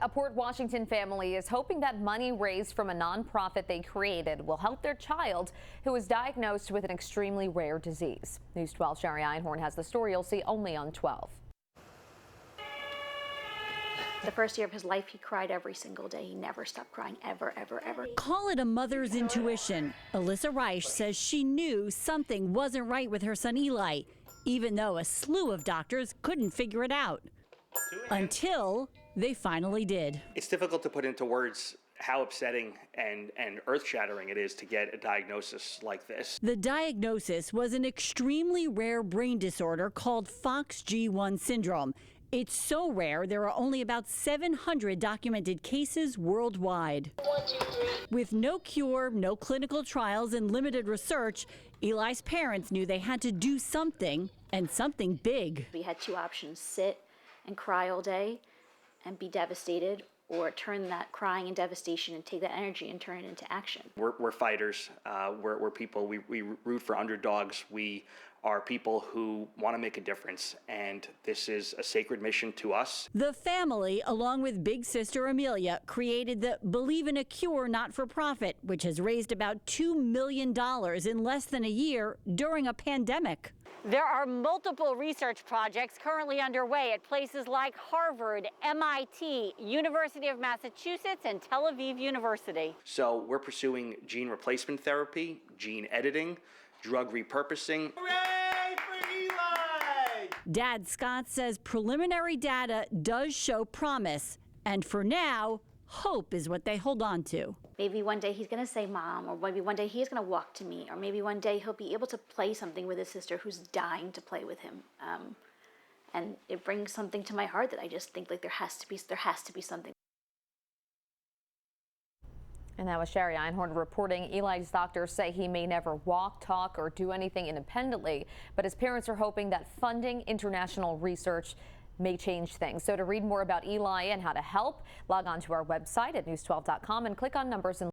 A Port Washington family is hoping that money raised from a nonprofit they created will help their child who was diagnosed with an extremely rare disease. News 12's Sherry Einhorn has the story you'll see only on 12. The first year of his life, he cried every single day. He never stopped crying, ever, ever, ever. Call it a mother's intuition. Eli Reich says she knew something wasn't right with her son Eli, even though a slew of doctors couldn't figure it out. Until they finally did. It's difficult to put into words how upsetting and earth-shattering it is to get a diagnosis like this. The diagnosis was an extremely rare brain disorder called FOXG1 Syndrome. It's so rare, there are only about 700 documented cases worldwide. 1, 2, 3. With no cure, no clinical trials, and limited research, Eli's parents knew they had to do something, and something big. We had two options: sit and cry all day and be devastated, or turn that crying and devastation and take that energy and turn it into action. We're fighters. We're people. We root for underdogs. We are people who want to make a difference, and this is a sacred mission to us. The family, along with big sister Amelia, created the Believe in a Cure not-for-profit, which has raised about $2 million in less than a year during a pandemic. There are multiple research projects currently underway at places like Harvard, MIT, University of Massachusetts, and Tel Aviv University. So we're pursuing gene replacement therapy, gene editing, drug repurposing. Hooray for Eli! Dad Scott says preliminary data does show promise, and for now, hope is what they hold on to. Maybe one day he's going to say mom, or maybe one day he's going to walk to me, or maybe one day he'll be able to play something with his sister who's dying to play with him. And it brings something to my heart that I just think like there has to be something. And that was Sherry Einhorn reporting. Eli's doctors say he may never walk, talk, or do anything independently, but his parents are hoping that funding international research may change things. So to read more about Eli and how to help, log on to our website at news12.com and click on numbers and